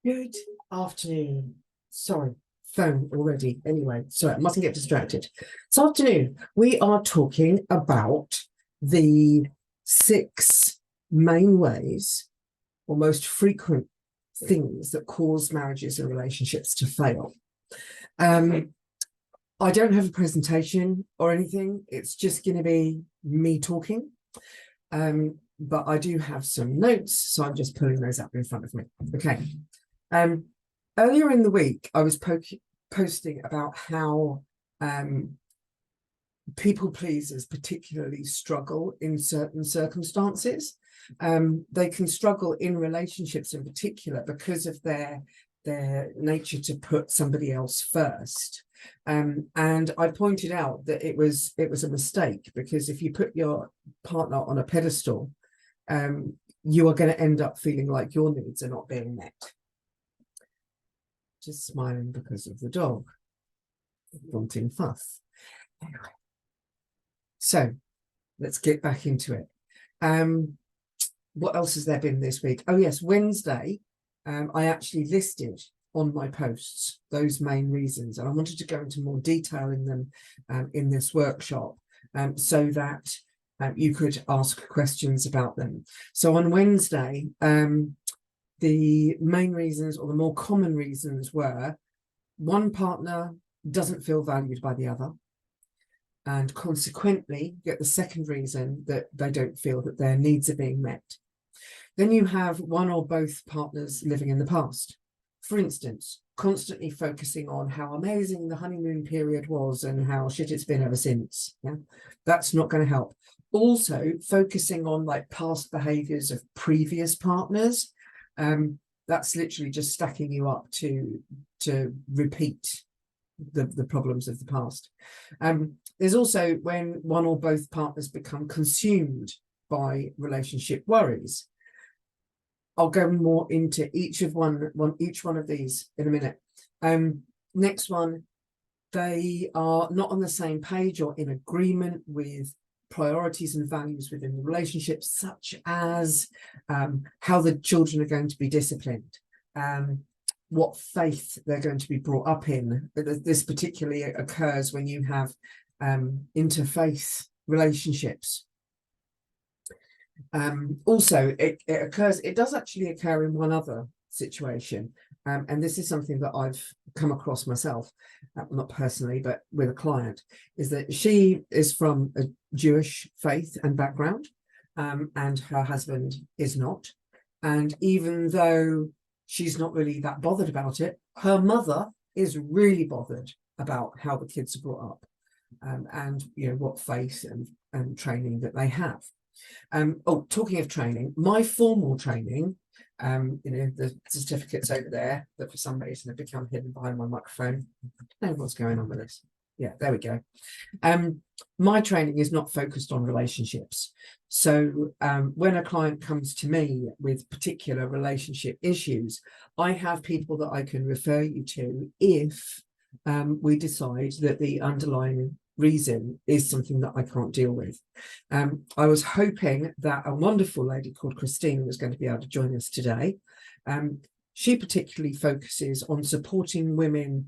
Good afternoon. Sorry, phone already. Anyway, sorry, I mustn't get distracted. This afternoon, we are talking about the 6 main ways or most frequent things that cause marriages and relationships to fail. I don't have a presentation or anything. It's just going to be me talking. But I do have some notes, so I'm just pulling those up in front of me. Okay. Earlier in the week, I was posting about how people pleasers particularly struggle in certain circumstances. They can struggle in relationships in particular because of their nature to put somebody else first. And I pointed out that it was a mistake, because if you put your partner on a pedestal, you are going to end up feeling like your needs are not being met. Just smiling because of the dog wanting fuss. Anyway, so let's get back into it. What else has there been this week? Oh yes, Wednesday, I actually listed on my posts those main reasons, and I wanted to go into more detail in them in this workshop, so that you could ask questions about them. So on Wednesday, the main reasons, or the more common reasons, were one partner doesn't feel valued by the other, and consequently get the second reason that they don't feel that their needs are being met. Then you have one or both partners living in the past. For instance, constantly focusing on how amazing the honeymoon period was and how shit it's been ever since. Yeah, that's not going to help. Also, focusing on like past behaviors of previous partners, that's literally just stacking you up to repeat the problems of the past. There's also when one or both partners become consumed by relationship worries. I'll go more into each one of these in a minute. Next one, they are not on the same page or in agreement with priorities and values within the relationship, such as how the children are going to be disciplined, what faith they're going to be brought up in. This particularly occurs when you have interfaith relationships. Also, it does actually occur in one other situation, and this is something that I've come across myself, not personally, but with a client, is that she is from a Jewish faith and background, and her husband is not. And even though she's not really that bothered about it, her mother is really bothered about how the kids are brought up, and what faith and training that they have. Talking of training, my formal training, the certificates over there that for some reason have become hidden behind my microphone. I don't know what's going on with this. Yeah, there we go. My training is not focused on relationships. So when a client comes to me with particular relationship issues, I have people that I can refer you to if we decide that the underlying reason is something that I can't deal with. I was hoping that a wonderful lady called Christine was going to be able to join us today. She particularly focuses on supporting women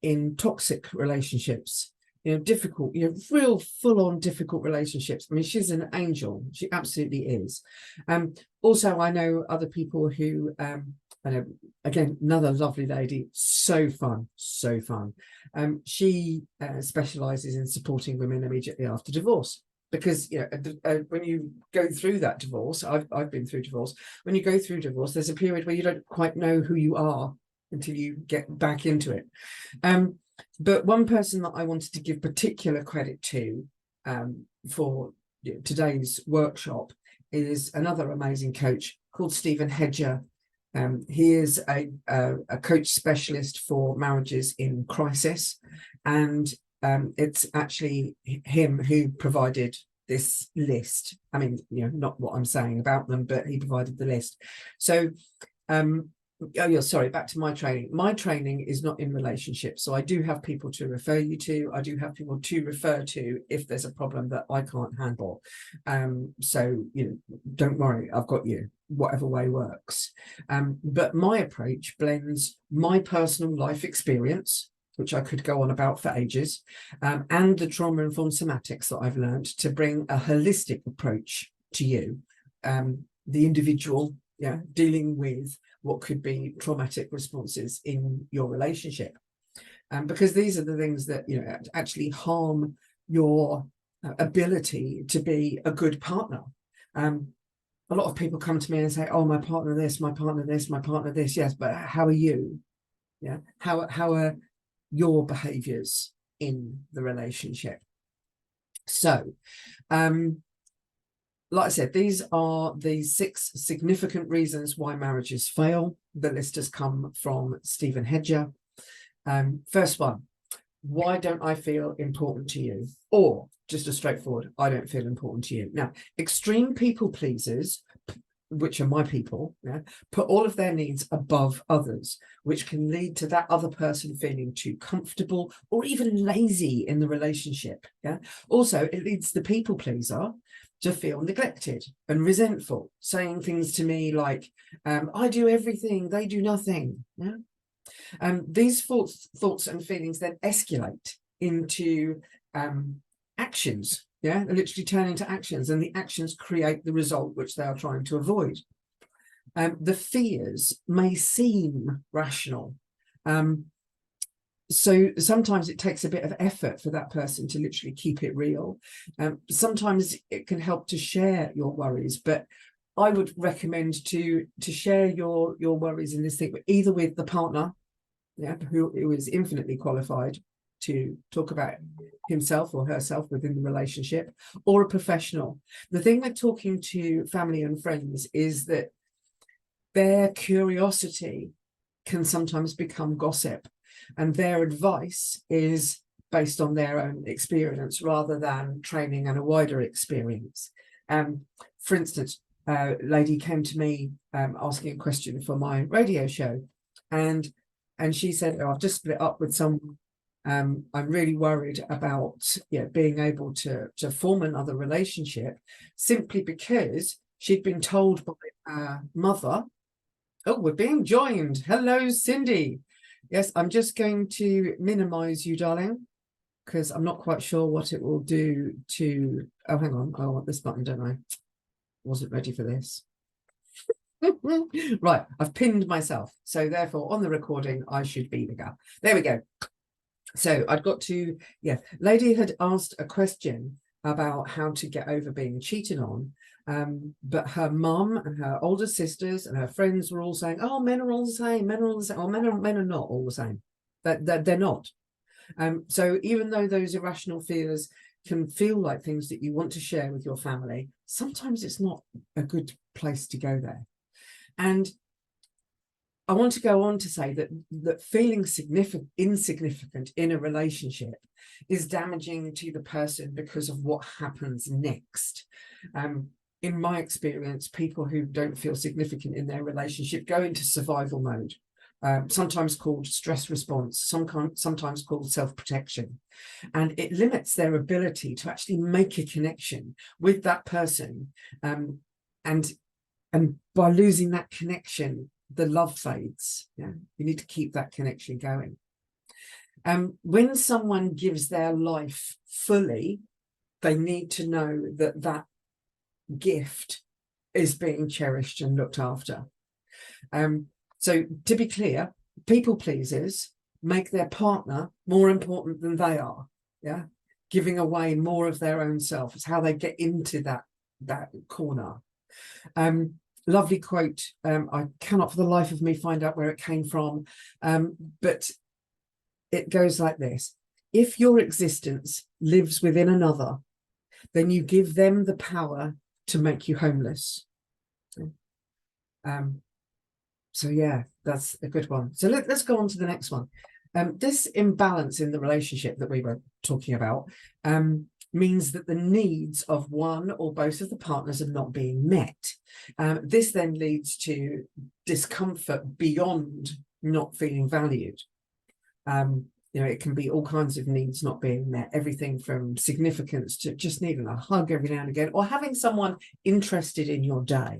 in toxic relationships, difficult, real full-on difficult relationships. I mean, she's an angel. She absolutely is. Also, I know other people who, I know, again, another lovely lady, so fun. She specializes in supporting women immediately after divorce, because when you go through that divorce, I've been through divorce. When you go through divorce, there's a period where you don't quite know who you are until you get back into it. But one person that I wanted to give particular credit to for today's workshop is another amazing coach called Stephen Hedger. He is a coach specialist for marriages in crisis, and it's actually him who provided this list. I mean, not what I'm saying about them, but he provided the list. So Oh, yeah, sorry, back to my training. My training is not in relationships. So I do have people to refer you to. I do have people to refer to if there's a problem that I can't handle. So, don't worry, I've got you, whatever way works. But my approach blends my personal life experience, which I could go on about for ages, and the trauma-informed somatics that I've learned to bring a holistic approach to you, the individual, dealing with what could be traumatic responses in your relationship, because these are the things that actually harm your ability to be a good partner. A lot of people come to me and say, oh, my partner this, my partner this, my partner this. Yes, but how are you? How are your behaviors in the relationship? So like I said, these are the 6 significant reasons why marriages fail. The list has come from Stephen Hedger. First one, why don't I feel important to you? Or just a straightforward, I don't feel important to you. Now, extreme people pleasers, which are my people, put all of their needs above others, which can lead to that other person feeling too comfortable or even lazy in the relationship. Also, it leads the people pleaser to feel neglected and resentful, saying things to me like, I do everything, they do nothing. These thoughts and feelings then escalate into actions. They literally turn into actions, and the actions create the result which they are trying to avoid. The fears may seem rational. So sometimes it takes a bit of effort for that person to literally keep it real. Sometimes it can help to share your worries, but I would recommend to share your worries in this thing either with the partner, who is infinitely qualified to talk about himself or herself within the relationship, or a professional. The thing with talking to family and friends is that their curiosity can sometimes become gossip, and their advice is based on their own experience rather than training and a wider experience. For instance, a lady came to me asking a question for my radio show, and she said, oh, I've just split up with someone. I'm really worried about being able to form another relationship, simply because she'd been told by her mother. Oh, we're being joined. Hello, Cindy. Yes, I'm just going to minimize you, darling, because I'm not quite sure what it will do to... Oh, hang on. I want this button, don't I? Wasn't ready for this. Right, I've pinned myself. So therefore, on the recording, I should be bigger. There we go. So I'd got to... lady had asked a question about how to get over being cheated on. But her mum and her older sisters and her friends were all saying, oh, men are all the same, men are all the same. Well, men are not all the same. They're not. So even though those irrational fears can feel like things that you want to share with your family, sometimes it's not a good place to go there. And I want to go on to say that feeling insignificant in a relationship is damaging to the person because of what happens next. In my experience, people who don't feel significant in their relationship go into survival mode, sometimes called stress response, sometimes called self-protection. And it limits their ability to actually make a connection with that person. And by losing that connection, the love fades. You need to keep that connection going. When someone gives their life fully, they need to know that gift is being cherished and looked after. So to be clear, people pleasers make their partner more important than they are. Giving away more of their own self. It's how they get into that corner. Lovely quote. I cannot for the life of me find out where it came from, but it goes like this: if your existence lives within another, then you give them the power to make you homeless. So yeah, that's a good one. So let's go on to the next one. This imbalance in the relationship that we were talking about means that the needs of one or both of the partners are not being met. This then leads to discomfort beyond not feeling valued. You know, it can be all kinds of needs not being met, everything from significance to just needing a hug every now and again, or having someone interested in your day.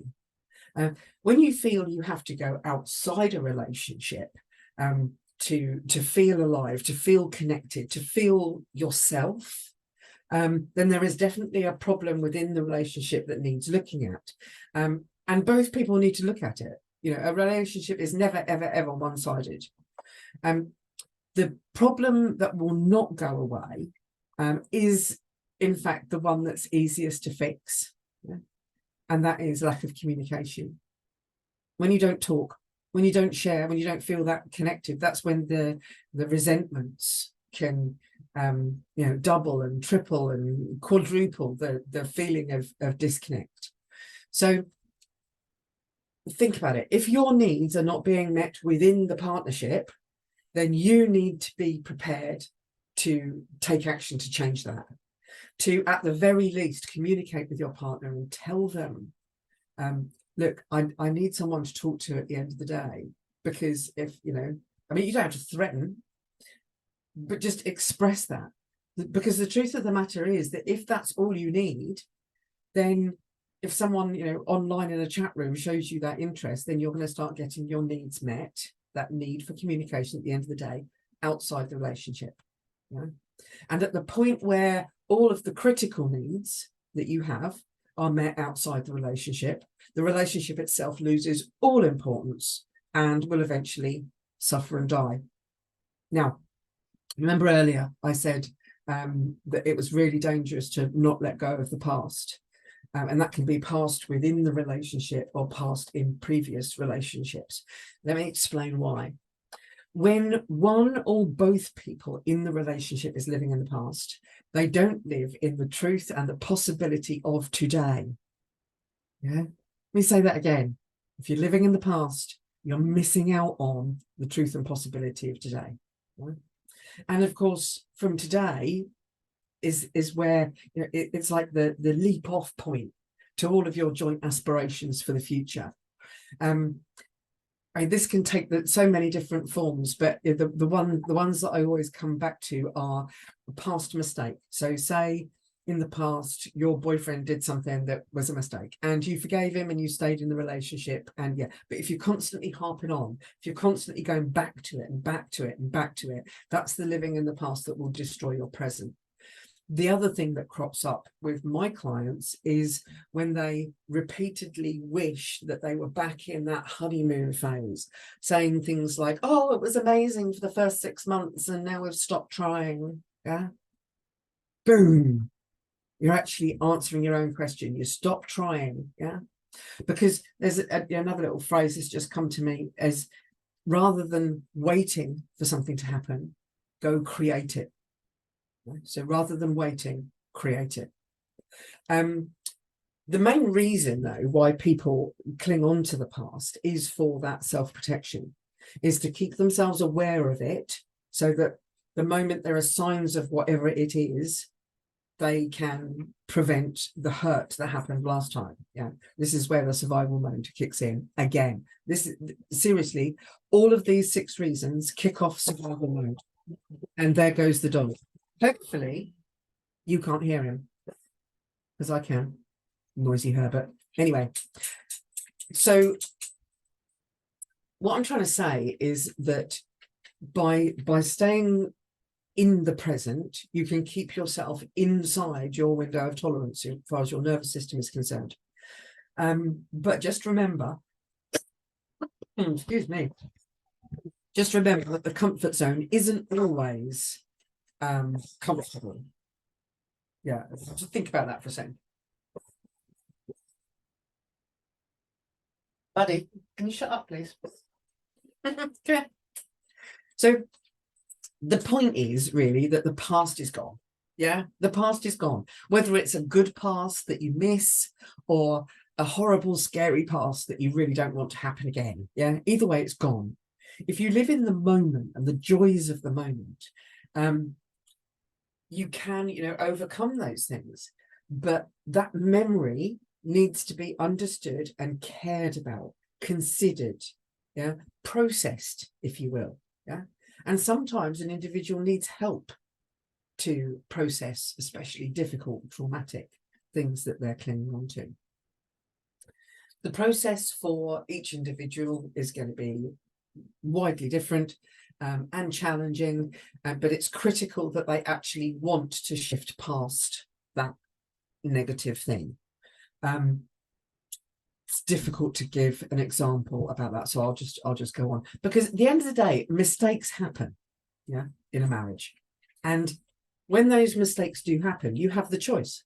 When you feel you have to go outside a relationship to feel alive, to feel connected, to feel yourself, then there is definitely a problem within the relationship that needs looking at. And both people need to look at it. You know, a relationship is never, ever, ever one-sided. The problem that will not go away is, in fact, the one that's easiest to fix. Yeah? And that is lack of communication. When you don't talk, when you don't share, when you don't feel that connected, that's when the resentments can you know, double and triple and quadruple the feeling of disconnect. So think about it. If your needs are not being met within the partnership, then you need to be prepared to take action to change that. To, at the very least, communicate with your partner and tell them, look, I need someone to talk to at the end of the day, because if, you know, I mean, you don't have to threaten, but just express that. Because the truth of the matter is that if that's all you need, then if someone, you know, online in a chat room shows you that interest, then you're going to start getting your needs met, that need for communication at the end of the day, outside the relationship. You know? And at the point where all of the critical needs that you have are met outside the relationship itself loses all importance and will eventually suffer and die. Now, remember earlier I said that it was really dangerous to not let go of the past. And that can be past within the relationship or past in previous relationships. Let me explain why. When one or both people in the relationship is living in the past, they don't live in the truth and the possibility of today. Yeah. Let me say that again. If you're living in the past, you're missing out on the truth and possibility of today. Yeah? And of course, from today is where, you know, it's like the leap off point to all of your joint aspirations for the future. I mean, this can take so many different forms, but the ones that I always come back to are a past mistake. So say in the past your boyfriend did something that was a mistake and you forgave him and you stayed in the relationship, and yeah, but if you're constantly harping on, if you're constantly going back to it and back to it and back to it, that's the living in the past that will destroy your present. The other thing that crops up with my clients is when they repeatedly wish that they were back in that honeymoon phase, saying things like, oh, it was amazing for the first 6 months and now we've stopped trying. Yeah. Boom. You're actually answering your own question. You stop trying. Yeah. Because there's another little phrase that's just come to me as, rather than waiting for something to happen, go create it. So rather than waiting, create it. The main reason, though, why people cling on to the past is for that self-protection, is to keep themselves aware of it so that the moment there are signs of whatever it is, they can prevent the hurt that happened last time. Yeah, this is where the survival mode kicks in again. This is, seriously, all of these 6 reasons kick off survival mode. And there goes the dog. Hopefully you can't hear him, because I can. Noisy Herbert. Anyway, so what I'm trying to say is that by staying in the present, you can keep yourself inside your window of tolerance as far as your nervous system is concerned. But just remember, excuse me, just remember that the comfort zone isn't always comfortable. Yeah, just think about that for a second. Buddy, can you shut up, please? Okay. So the point is really that the past is gone. Yeah, the past is gone. Whether it's a good past that you miss or a horrible, scary past that you really don't want to happen again. Yeah, either way, it's gone. If you live in the moment and the joys of the moment, you can, overcome those things. But that memory needs to be understood and cared about, considered, yeah, processed, if you will. Yeah. And sometimes an individual needs help to process especially difficult, traumatic things that they're clinging on to. The process for each individual is going to be widely different and challenging, but it's critical that they actually want to shift past that negative thing. It's difficult to give an example about that, so I'll just go on, because at the end of the day, mistakes happen, yeah, in a marriage. And when those mistakes do happen, you have the choice.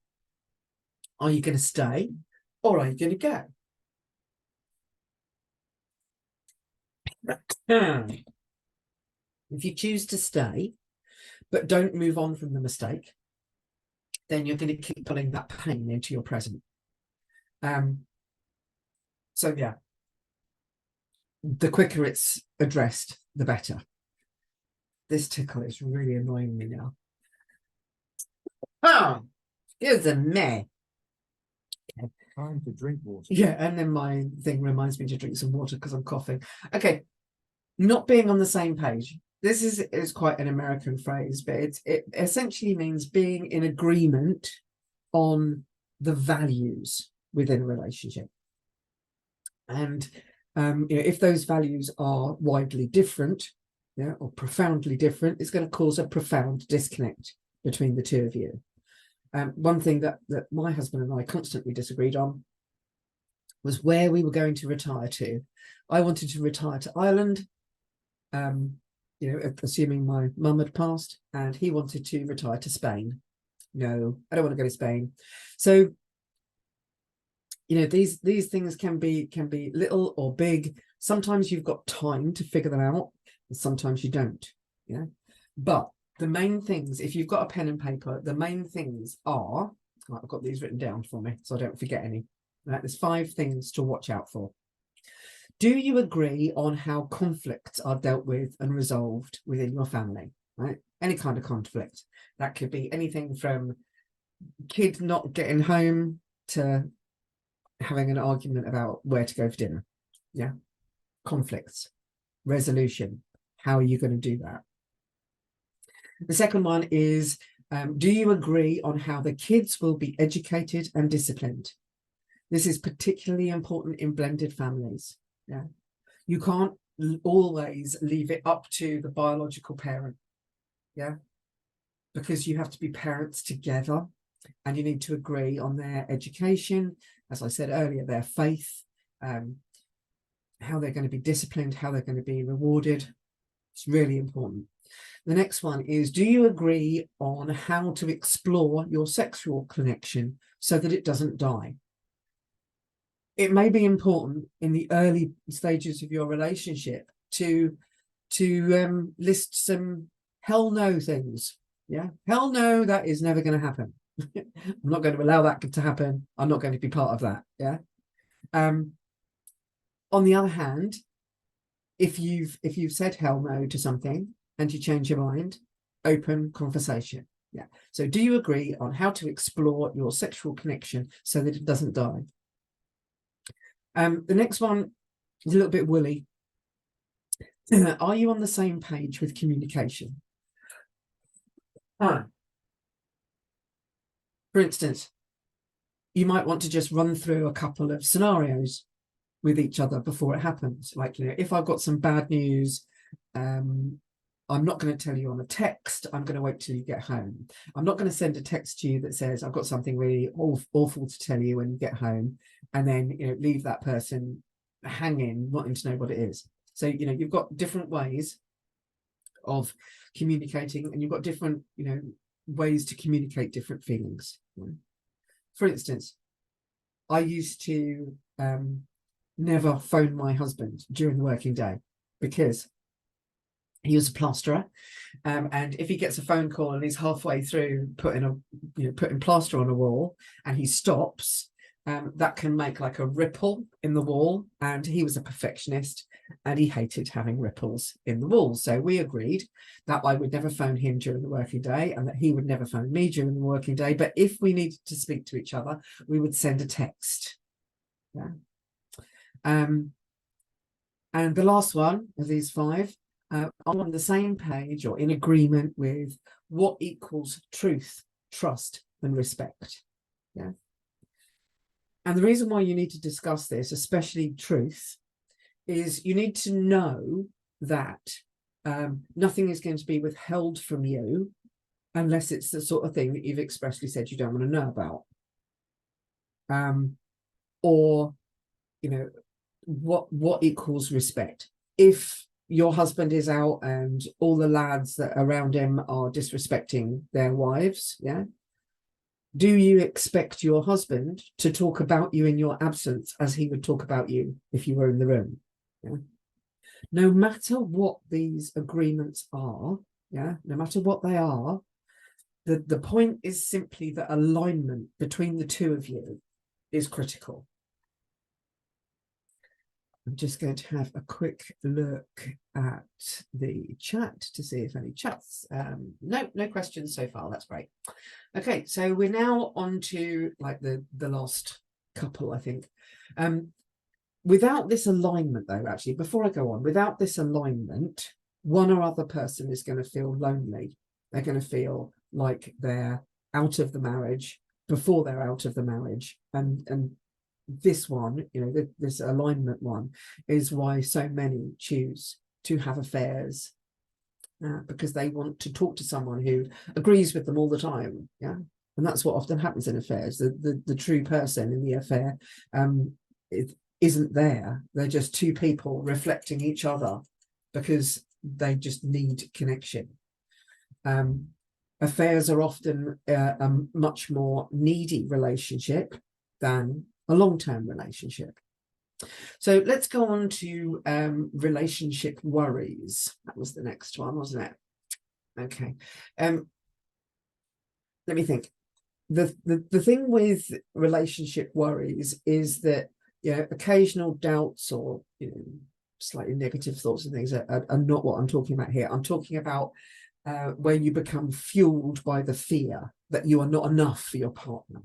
Are you going to stay or are you going to go? If you choose to stay, but don't move on from the mistake, then you're going to keep pulling that pain into your present. So yeah, the quicker it's addressed, the better. This tickle is really annoying me now. Oh, here's a meh. Time to drink water. Yeah, and then my thing reminds me to drink some water because I'm coughing. Okay, not being on the same page. This is quite an American phrase, but it essentially means being in agreement on the values within a relationship. And if those values are widely different, yeah, or profoundly different, it's going to cause a profound disconnect between the two of you. One thing that my husband and I constantly disagreed on was where we were going to retire to. I wanted to retire to Ireland, assuming my mum had passed, and he wanted to retire to Spain. No, I don't want to go to Spain. So, these things can be little or big. Sometimes you've got time to figure them out, and sometimes you don't. Yeah, but the main things, if you've got a pen and paper, the main things are, I've got these written down for me so I don't forget any. Right, there's 5 things to watch out for. Do you agree on how conflicts are dealt with and resolved within your family? Right, any kind of conflict. That could be anything from kid not getting home to having an argument about where to go for dinner. Yeah, conflicts, resolution. How are you going to do that? The second one is, do you agree on how the kids will be educated and disciplined? This is particularly important in blended families. Yeah, you can't always leave it up to the biological parent. Yeah, because you have to be parents together, and you need to agree on their education, as I said earlier, their faith, how they're going to be disciplined, how they're going to be rewarded. It's really important. The next one is, do you agree on how to explore your sexual connection so that it doesn't die? It may be important in the early stages of your relationship to list some hell no things. Yeah, hell no, that is never going to happen. I'm not going to allow that to happen. I'm not going to be part of that. Yeah. On the other hand, if you've said hell no to something and you change your mind, open conversation. Yeah. So do you agree on how to explore your sexual connection so that it doesn't die? The next one is a little bit woolly. Are you on the same page with communication? For instance, you might want to just run through a couple of scenarios with each other before it happens. Like, if I've got some bad news, I'm not going to tell you on a text. I'm going to wait till you get home. I'm not going to send a text to you that says, I've got something really awful to tell you when you get home, and then leave that person hanging, wanting to know what it is. So, you've got different ways of communicating, and you've got different, ways to communicate different feelings. For instance, I used to never phone my husband during the working day because he was a plasterer, and if he gets a phone call and he's halfway through putting plaster on a wall and he stops, that can make like a ripple in the wall. And he was a perfectionist and he hated having ripples in the wall. So we agreed that I would never phone him during the working day and that he would never phone me during the working day. But if we needed to speak to each other, we would send a text. Yeah. And the last one of these 5 are on the same page or in agreement with what equals truth, trust, and respect. Yeah. And the reason why you need to discuss this, especially truth, is you need to know that nothing is going to be withheld from you unless it's the sort of thing that you've expressly said you don't want to know about. Or, you know, what equals respect. If your husband is out and all the lads that are around him are disrespecting their wives, yeah, do you expect your husband to talk about you in your absence as he would talk about you if you were in the room? Yeah? No matter what these agreements are, yeah, no matter what they are, the point is simply that alignment between the two of you is critical. I'm just going to have a quick look at the chat to see if any chats. No questions so far. That's great. Okay, so we're now on to like the last couple, I think. Without this alignment, though, actually, before I go on, without this alignment, one or other person is going to feel lonely. They're going to feel like they're out of the marriage before they're out of the marriage, and this one, you know, this alignment one is why so many choose to have affairs, because they want to talk to someone who agrees with them all the time. Yeah, and that's what often happens in affairs. The true person in the affair it isn't there. They're just two people reflecting each other because they just need connection. Affairs are often a much more needy relationship than a long-term relationship. So let's go on to relationship worries. That was the next one, wasn't it? Okay. Let me think. The thing with relationship worries is that, you know, occasional doubts or, you know, slightly negative thoughts and things are not what I'm talking about here. I'm talking about where you become fueled by the fear that you are not enough for your partner,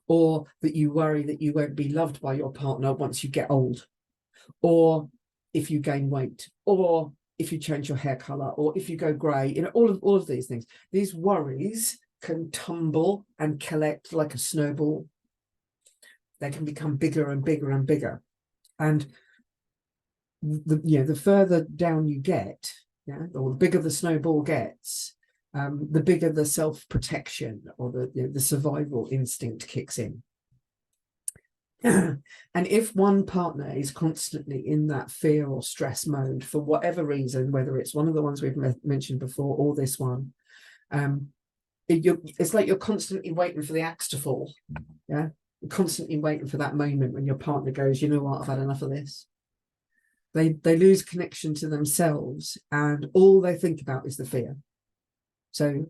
or that you worry that you won't be loved by your partner once you get old, or if you gain weight, or if you change your hair color, or if you go grey. You know, all of these things. These worries can tumble and collect like a snowball. They can become bigger and bigger and bigger, and the further down you get, yeah, or the bigger the snowball gets, the bigger the self-protection or the survival instinct kicks in. And if one partner is constantly in that fear or stress mode for whatever reason, whether it's one of the ones we've mentioned before or this one, it's like you're constantly waiting for the axe to fall. Yeah, you're constantly waiting for that moment when your partner goes, you know what, I've had enough of this. They lose connection to themselves, and all they think about is the fear. So,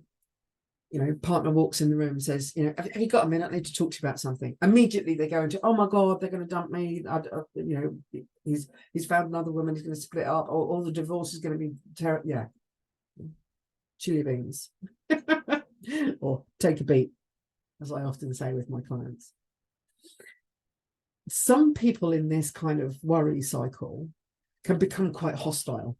you know, partner walks in the room and says, you know, have you got a minute? I need to talk to you about something. Immediately they go into, oh my God, they're going to dump me. You know, he's found another woman. He's going to split up. Or the divorce is going to be terrible. Yeah, chili beans, or take a beat, as I often say with my clients. Some people in this kind of worry cycle can become quite hostile.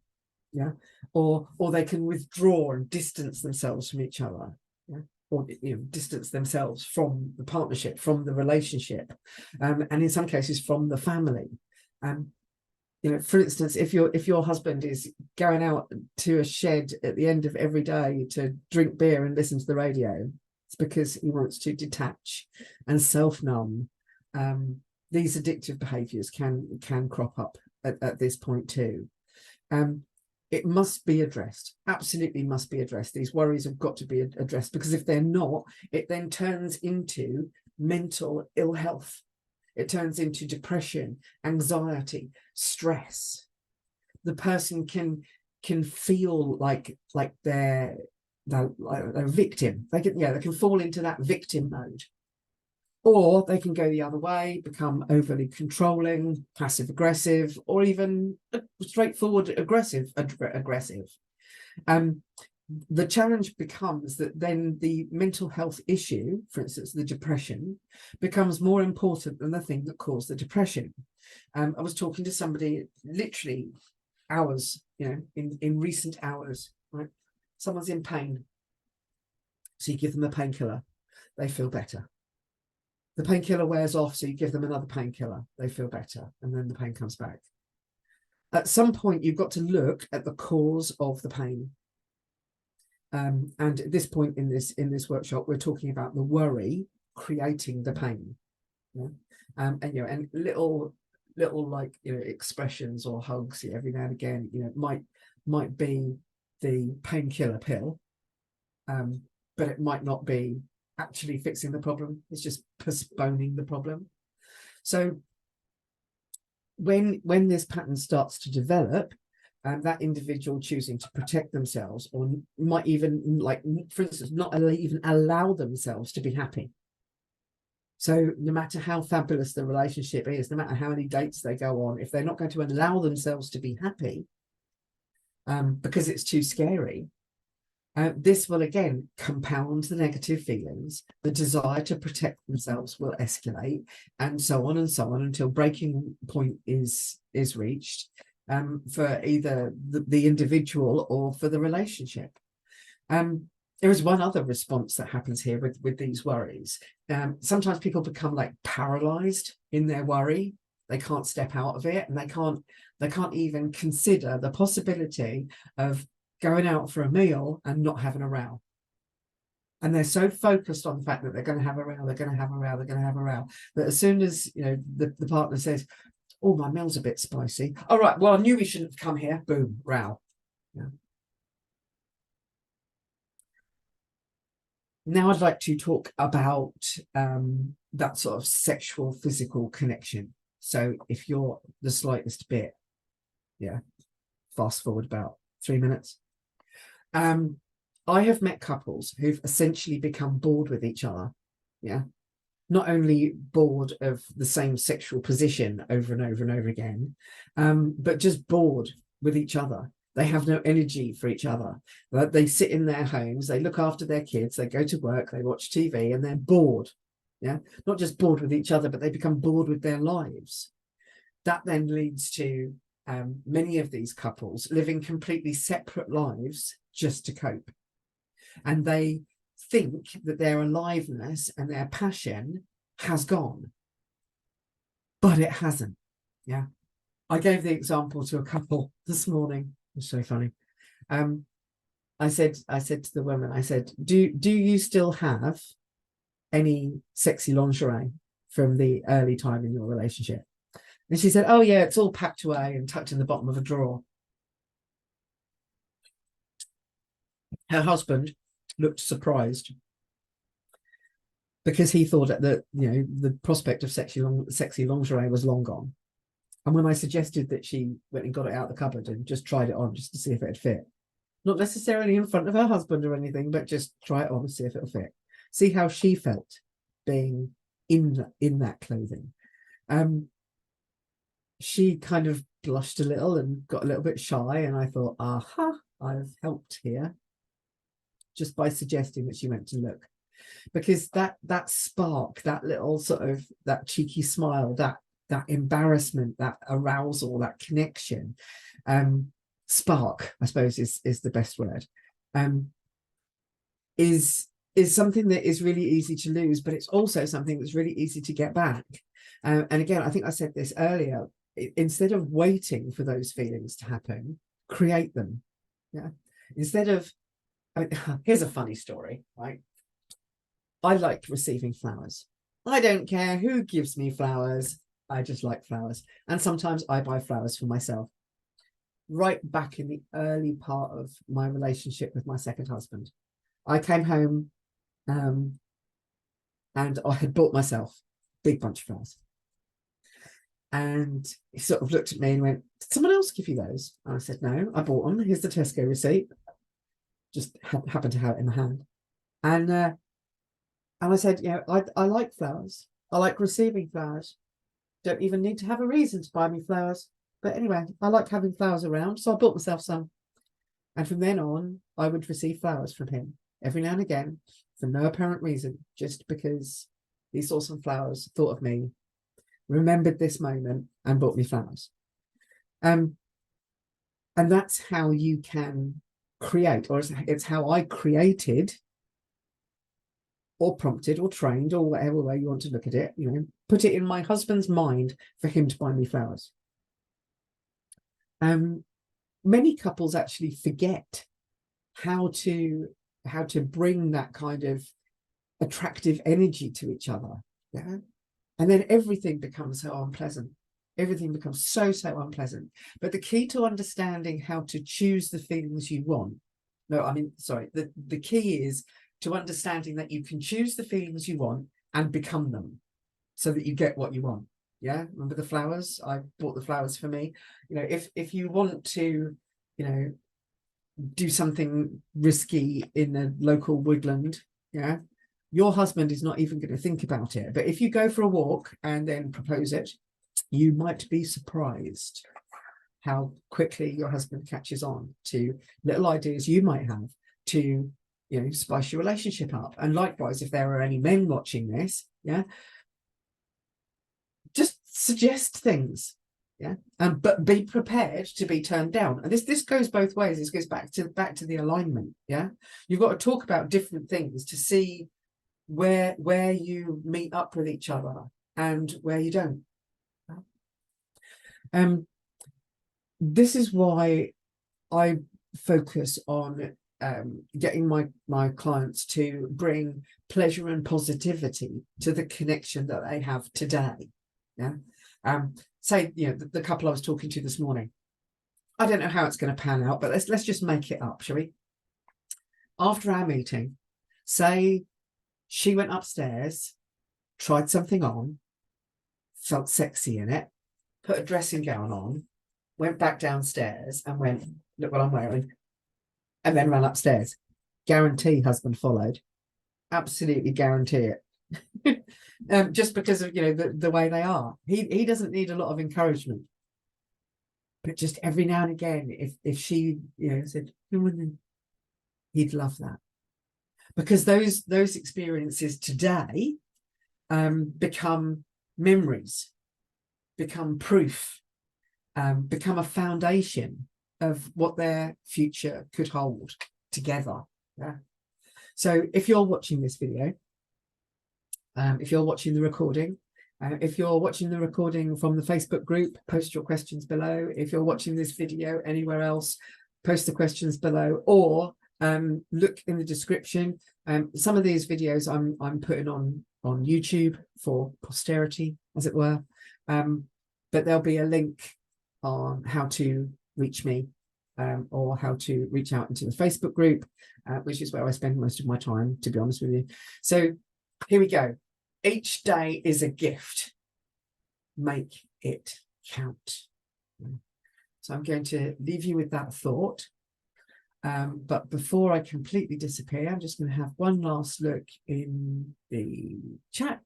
Yeah, or they can withdraw and distance themselves from each other. Yeah, or, you know, distance themselves from the partnership, from the relationship, and in some cases from the family. You know, for instance, if your husband is going out to a shed at the end of every day to drink beer and listen to the radio, it's because he wants to detach and self-numb. These addictive behaviours can crop up at this point too. It must be addressed, absolutely must be addressed. These worries have got to be addressed, because if they're not, it then turns into mental ill health. It turns into depression, anxiety, stress. The person can feel like they're a victim. They can fall into that victim mode. Or they can go the other way, become overly controlling, passive aggressive, or even straightforward aggressive. The challenge becomes that then the mental health issue, for instance, the depression, becomes more important than the thing that caused the depression. I was talking to somebody literally hours, in recent hours, right? Someone's in pain. So you give them a painkiller, they feel better. The painkiller wears off, so you give them another painkiller, they feel better, and then the pain comes back. At some point, you've got to look at the cause of the pain. And at this point in this workshop, we're talking about the worry creating the pain. Yeah? And little like expressions or hugs every now and again, might be the painkiller pill, but it might not be actually fixing the problem. It's just postponing the problem. So when this pattern starts to develop, that individual choosing to protect themselves, or might even, like, for instance, not even allow themselves to be happy. So no matter how fabulous the relationship is, no matter how many dates they go on, if they're not going to allow themselves to be happy, because it's too scary, this will again compound the negative feelings. The desire to protect themselves will escalate, and so on until breaking point is reached, for either the individual or for the relationship. There is one other response that happens here with these worries. Sometimes people become like paralyzed in their worry. They can't step out of it, and they can't even consider the possibility of going out for a meal and not having a row. And they're so focused on the fact that they're going to have a row, that as soon as the partner says, "Oh, my meal's a bit spicy. All right, well, I knew we shouldn't have come here." Boom, row. Yeah. Now I'd like to talk about that sort of sexual, physical connection. So if you're the slightest bit, fast forward about 3 minutes. I have met couples who've essentially become bored with each other. Yeah. Not only bored of the same sexual position over and over and over again, but just bored with each other. They have no energy for each other. They sit in their homes, they look after their kids, they go to work, they watch TV, and they're bored. Yeah, not just bored with each other, but they become bored with their lives. That then leads to many of these couples living completely separate lives just to cope. And they think that their aliveness and their passion has gone, but it hasn't. Yeah, I gave the example to a couple this morning. It's so funny. I said to the woman, I said, do you still have any sexy lingerie from the early time in your relationship? And she said, "Oh yeah, it's all packed away and tucked in the bottom of a drawer." Her husband looked surprised, because he thought that the prospect of sexy lingerie was long gone. And when I suggested that she went and got it out the cupboard and just tried it on just to see if it fit, not necessarily in front of her husband or anything, but just try it on and see if it'll fit, see how she felt being in that clothing, she kind of blushed a little and got a little bit shy, and I thought, aha, I've helped here, just by suggesting that she went to look. Because that spark, that little sort of, that cheeky smile, that embarrassment, that arousal, that connection, spark, I suppose is the best word, is something that is really easy to lose, but it's also something that's really easy to get back. And again, I think I said this earlier, instead of waiting for those feelings to happen, create them. Yeah. Instead of, here's a funny story, right? I like receiving flowers. I don't care who gives me flowers. I just like flowers. And sometimes I buy flowers for myself. Right back in the early part of my relationship with my second husband, I came home and I had bought myself a big bunch of flowers. And he sort of looked at me and went, "Did someone else give you those?" And I said, "No, I bought them. Here's the Tesco receipt." Just happened to have it in the hand. And I said, "I like flowers. I like receiving flowers. Don't even need to have a reason to buy me flowers. But anyway, I like having flowers around, so I bought myself some. And from then on, I would receive flowers from him every now and again for no apparent reason, just because he saw some flowers, thought of me, remembered this moment, and bought me flowers. And that's how you can create, or it's how I created, or prompted, or trained, or whatever way you want to look at it, you know, put it in my husband's mind for him to buy me flowers. Many couples actually forget how to bring that kind of attractive energy to each other. Yeah. And then everything becomes so unpleasant. Everything becomes so unpleasant. But the key to understanding how to choose the things you want, the key is to understanding that you can choose the feelings you want and become them so that you get what you want. Yeah, remember the flowers? I bought the flowers for me. You know, if you want to, you know, do something risky in a local woodland, yeah, your husband is not even going to think about it. But if you go for a walk and then propose it, you might be surprised how quickly your husband catches on to little ideas you might have to, you know, spice your relationship up. And likewise, if there are any men watching this, yeah, just suggest things, yeah, but be prepared to be turned down. And this goes both ways. This goes back to the alignment. Yeah, you've got to talk about different things to see where you meet up with each other and where you don't. This is why I focus on getting my clients to bring pleasure and positivity to the connection that they have today. Yeah. Say, you know, the couple I was talking to this morning. I don't know how it's going to pan out, but let's just make it up, shall we? After our meeting, say she went upstairs, tried something on, felt sexy in it, put a dressing gown on, went back downstairs and went, look what I'm wearing, and then ran upstairs. Guarantee husband followed. Absolutely guarantee it. Just because of, you know, the way they are. He doesn't need a lot of encouragement. But just every now and again, if she, you know, said, he'd love that. Because those experiences today become memories, become proof, become a foundation of what their future could hold together. Yeah. So if you're watching this video, if you're watching the recording, if you're watching the recording from the Facebook group, post your questions below. If you're watching this video anywhere else, post the questions below, or look in the description. Some of these videos I'm putting on YouTube for posterity, as it were. But there'll be a link on how to reach me, or how to reach out into the Facebook group, which is where I spend most of my time, to be honest with you. So here we go. Each day is a gift. Make it count. So I'm going to leave you with that thought. But before I completely disappear, I'm just going to have one last look in the chat.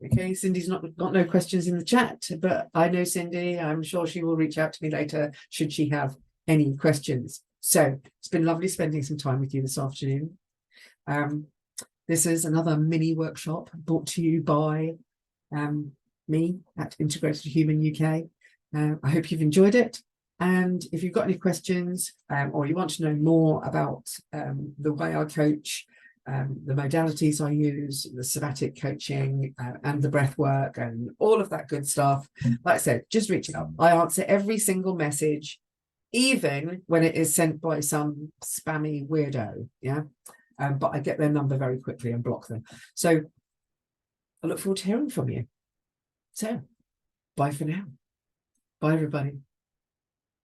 Okay, Cindy's got no questions in the chat, but I know Cindy. I'm sure she will reach out to me later should she have any questions. So it's been lovely spending some time with you this afternoon. This is another mini workshop brought to you by me at Integrated Human UK. I hope you've enjoyed it. And if you've got any questions, or you want to know more about the way I coach, the modalities I use, the somatic coaching, and the breath work and all of that good stuff, like I said, just reach out. I answer every single message, even when it is sent by some spammy weirdo. Yeah. But I get their number very quickly and block them. So I look forward to hearing from you. So bye for now. Bye, everybody.